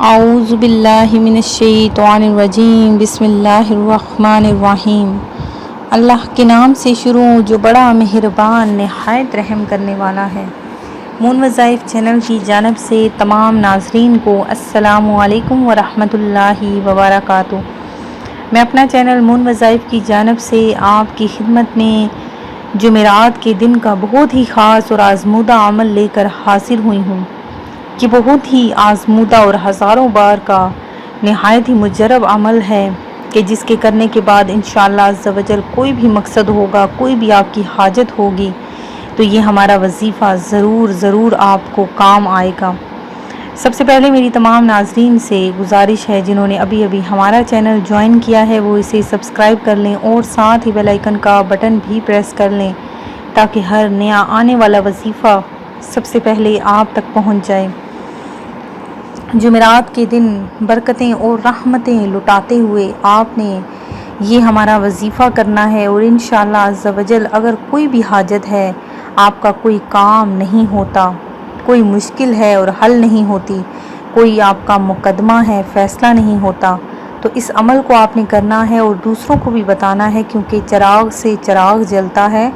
اعوذ باللہ من الشیطان الرجیم، بسم اللہ الرحمن الرحیم۔ اللہ کے نام سے شروع جو بڑا مہربان نہایت رحم کرنے والا ہے۔ مون وظائف چینل کی جانب سے تمام ناظرین کو السلام علیکم ورحمۃ اللہ وبرکاتہ۔ میں اپنا چینل مون وظائف کی جانب سے آپ کی خدمت میں جمعرات کے دن کا بہت ہی خاص اور آزمودہ عمل لے کر حاضر ہوئی ہوں کہ بہت ہی آزمودہ اور ہزاروں بار کا نہایت ہی مجرب عمل ہے کہ جس کے کرنے کے بعد انشاءاللہ عز و جل کوئی بھی مقصد ہوگا، کوئی بھی آپ کی حاجت ہوگی تو یہ ہمارا وظیفہ ضرور آپ کو کام آئے گا۔ سب سے پہلے میری تمام ناظرین سے گزارش ہے جنہوں نے ابھی ہمارا چینل جوائن کیا ہے وہ اسے سبسکرائب کر لیں اور ساتھ ہی بیل آئیکن کا بٹن بھی پریس کر لیں تاکہ ہر نیا آنے والا وظیفہ سب سے پہلے آپ تک پہنچ جائے۔ جمعرات کے دن برکتیں اور رحمتیں لٹاتے ہوئے آپ نے یہ ہمارا وظیفہ کرنا ہے، اور انشاءاللہ عز و جل اگر کوئی بھی حاجت ہے، آپ کا کوئی کام نہیں ہوتا، کوئی مشکل ہے اور حل نہیں ہوتی، کوئی آپ کا مقدمہ ہے فیصلہ نہیں ہوتا، تو اس عمل کو آپ نے کرنا ہے اور دوسروں کو بھی بتانا ہے، کیونکہ چراغ سے چراغ جلتا ہے،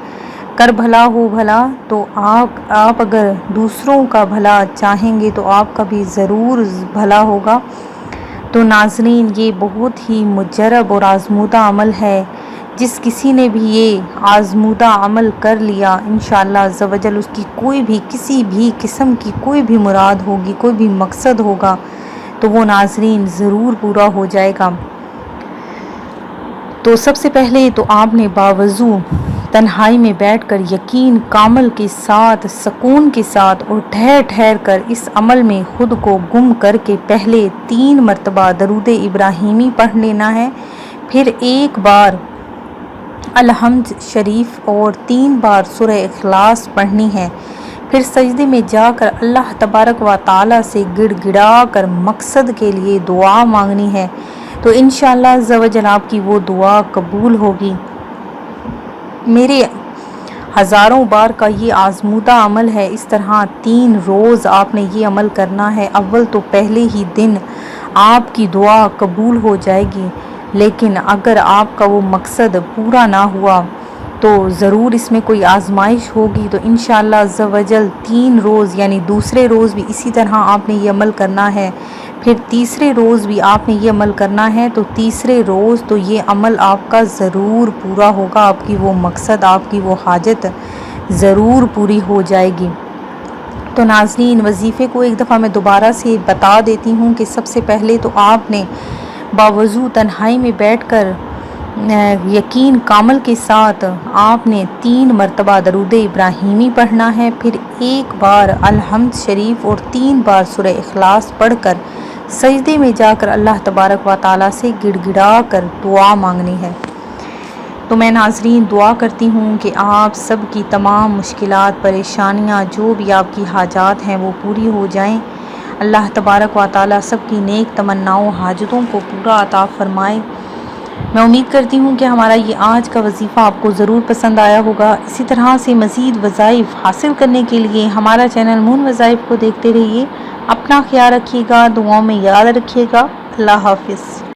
کر بھلا ہو بھلا۔ تو آپ اگر دوسروں کا بھلا چاہیں گے تو آپ کا بھی ضرور بھلا ہوگا۔ تو ناظرین، یہ بہت ہی مجرب اور آزمودہ عمل ہے، جس کسی نے بھی یہ آزمودہ عمل کر لیا انشاءاللہ عز و جل اس کی کوئی بھی کسی بھی قسم کی کوئی بھی مراد ہوگی، کوئی بھی مقصد ہوگا تو وہ ناظرین ضرور پورا ہو جائے گا۔ تو سب سے پہلے تو آپ نے باوضو تنہائی میں بیٹھ کر یقین کامل کے ساتھ، سکون کے ساتھ اور ٹھہر کر اس عمل میں خود کو گم کر کے پہلے 3 مرتبہ درود ابراہیمی پڑھ لینا ہے، پھر 1 بار الحمد شریف اور 3 بار سورہ اخلاص پڑھنی ہے، پھر سجدے میں جا کر اللہ تبارک و تعالی سے گڑ گڑا کر مقصد کے لیے دعا مانگنی ہے، تو انشاءاللہ عز و جل آپ کی وہ دعا قبول ہوگی۔ میرے ہزاروں بار کا یہ آزمودہ عمل ہے، اس طرح 3 روز آپ نے یہ عمل کرنا ہے۔ اول تو پہلے ہی دن آپ کی دعا قبول ہو جائے گی، لیکن اگر آپ کا وہ مقصد پورا نہ ہوا تو ضرور اس میں کوئی آزمائش ہوگی، تو انشاءاللہ عز و جل 3 روز یعنی دوسرے روز بھی اسی طرح آپ نے یہ عمل کرنا ہے، پھر تیسرے روز بھی آپ نے یہ عمل کرنا ہے، تو تیسرے روز تو یہ عمل آپ کا ضرور پورا ہوگا، آپ کی وہ مقصد، آپ کی وہ حاجت ضرور پوری ہو جائے گی۔ تو ناظرین، وظیفے کو ایک دفعہ میں دوبارہ سے بتا دیتی ہوں کہ سب سے پہلے تو آپ نے باوضو تنہائی میں بیٹھ کر یقین کامل کے ساتھ آپ نے 3 مرتبہ درود ابراہیمی پڑھنا ہے، پھر 1 بار الحمد شریف اور 3 بار سورہ اخلاص پڑھ کر سجدے میں جا کر اللہ تبارک و تعالی سے گڑ گڑا کر دعا مانگنی ہے۔ تو میں ناظرین دعا کرتی ہوں کہ آپ سب کی تمام مشکلات، پریشانیاں، جو بھی آپ کی حاجات ہیں وہ پوری ہو جائیں۔ اللہ تبارک و تعالی سب کی نیک تمناؤں، حاجتوں کو پورا عطا فرمائے۔ میں امید کرتی ہوں کہ ہمارا یہ آج کا وظیفہ آپ کو ضرور پسند آیا ہوگا۔ اسی طرح سے مزید وظائف حاصل کرنے کے لیے ہمارا چینل مون وظائف کو دیکھتے رہیے۔ اپنا خیال رکھیے گا، دعاؤں میں یاد رکھیے گا۔ اللہ حافظ۔